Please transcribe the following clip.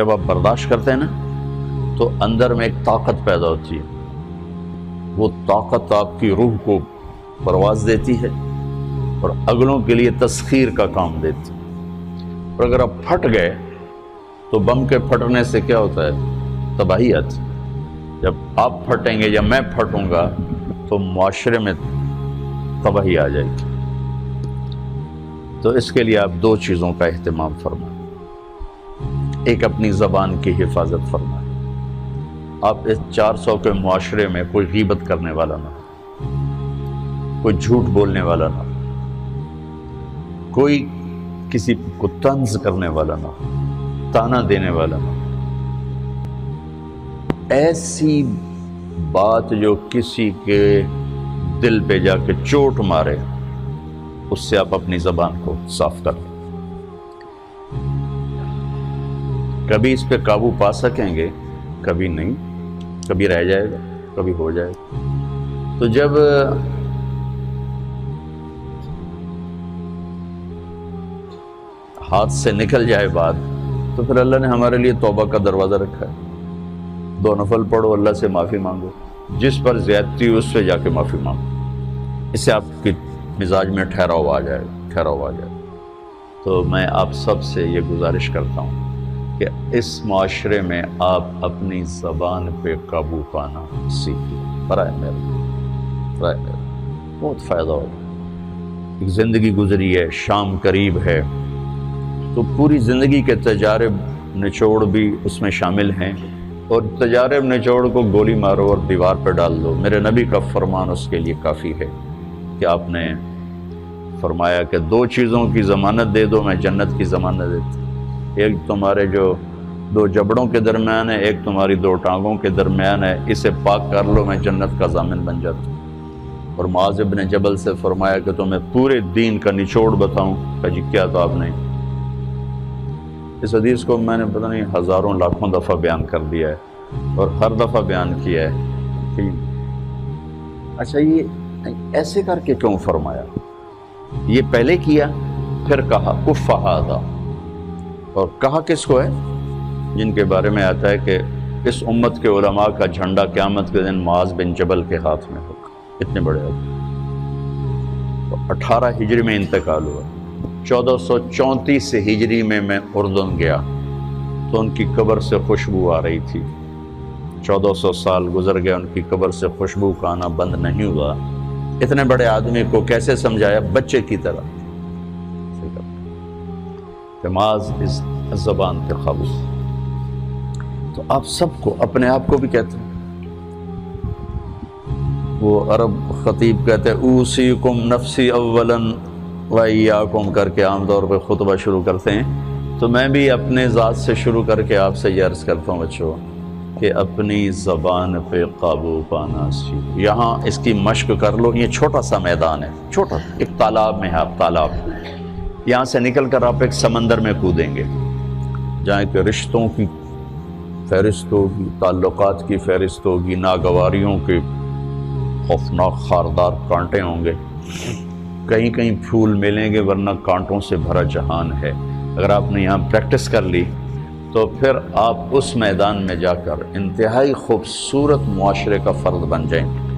جب آپ برداشت کرتے ہیں نا تو اندر میں ایک طاقت پیدا ہوتی ہے، وہ طاقت آپ کی روح کو پرواز دیتی ہے اور اگلوں کے لیے تسخیر کا کام دیتی ہے۔ اور اگر آپ پھٹ گئے تو بم کے پھٹنے سے کیا ہوتا ہے؟ تباہی آتی ہے۔ جب آپ پھٹیں گے یا میں پھٹوں گا تو معاشرے میں تباہی آ جائے گی۔ تو اس کے لیے آپ دو چیزوں کا اہتمام فرمائیں۔ ایک، اپنی زبان کی حفاظت فرمائیں۔ آپ اس 400 کے معاشرے میں کوئی غیبت کرنے والا نہ ہو، کوئی جھوٹ بولنے والا نہ ہو، کوئی کسی کو طنز کرنے والا نہ ہو، تانا دینے والا نہ ہو۔ ایسی بات جو کسی کے دل پہ جا کے چوٹ مارے، اس سے آپ اپنی زبان کو صاف کر لیں۔ کبھی اس پہ قابو پا سکیں گے، کبھی نہیں، کبھی رہ جائے گا، کبھی ہو جائے گا۔ تو جب ہاتھ سے نکل جائے بات تو پھر اللہ نے ہمارے لیے توبہ کا دروازہ رکھا ہے۔ 2 نفل پڑھو، اللہ سے معافی مانگو، جس پر زیادتی ہو اس سے جا کے معافی مانگو، اس سے آپ کی مزاج میں ٹھہراؤ آ جائے۔ تو میں آپ سب سے یہ گزارش کرتا ہوں کہ اس معاشرے میں آپ اپنی زبان پہ قابو پانا سیکھیں، برائے میرا بہت فائدہ ہوگا۔ ایک زندگی گزری ہے، شام قریب ہے، تو پوری زندگی کے تجارب نچوڑ بھی اس میں شامل ہیں، اور تجارب نچوڑ کو گولی مارو اور دیوار پہ ڈال دو۔ میرے نبی کا فرمان اس کے لیے کافی ہے کہ آپ نے فرمایا کہ 2 چیزوں کی ضمانت دے دو، میں جنت کی ضمانت دیتا ہوں۔ ایک تمہارے جو 2 جبڑوں کے درمیان ہے، ایک تمہاری 2 ٹانگوں کے درمیان ہے، اسے پاک کر لو، میں جنت کا ضامن بن جاتا ہوں۔ اور معاذ بن جبل سے فرمایا کہ تمہیں پورے دین کا نچوڑ بتاؤں؟ کہ جی کیا؟ تو آپ نے اس حدیث کو میں نے پتہ نہیں ہزاروں لاکھوں دفعہ بیان کر دیا ہے، اور ہر دفعہ بیان کیا ہے کہ اچھا یہ ایسے کر کے کیوں فرمایا؟ یہ پہلے کیا، پھر کہا کف ھذا، اور کہا کس کو ہے؟ جن کے بارے میں آتا ہے کہ اس امت کے علماء کا جھنڈا قیامت کے دن معاذ بن جبل کے ہاتھ میں ہوگا۔ اتنے بڑے آدمی۔ 18 ہجری میں انتقال ہوا، 1434 ہجری میں اردن گیا تو ان کی قبر سے خوشبو آ رہی تھی۔ 1400 سال گزر گئے، ان کی قبر سے خوشبو کا آنا بند نہیں ہوا۔ اتنے بڑے آدمی کو کیسے سمجھایا؟ بچے کی طرح کہ معاذ اس زبان پہ قابو۔ تو آپ سب کو، اپنے آپ کو بھی کہتے ہیں، وہ عرب خطیب کہتے ہیں اوصیکم نفسی اولا وایاکم کر کے عام طور پہ خطبہ شروع کرتے ہیں، تو میں بھی اپنے ذات سے شروع کر کے آپ سے یہ عرض کرتا ہوں بچوں کہ اپنی زبان پہ قابو پانا سیکھو۔ یہاں اس کی مشق کر لو، یہ چھوٹا سا میدان ہے، چھوٹا ایک تالاب میں ہے، آپ تالاب، یہاں سے نکل کر آپ ایک سمندر میں کودیں گے جہاں کہ رشتوں کی فہرست ہوگی، تعلقات کی فہرست ہوگی، ناگواریوں کے خوفناک خاردار کانٹے ہوں گے، کہیں کہیں پھول ملیں گے ورنہ کانٹوں سے بھرا جہان ہے۔ اگر آپ نے یہاں پریکٹس کر لی تو پھر آپ اس میدان میں جا کر انتہائی خوبصورت معاشرے کا فرد بن جائیں گے۔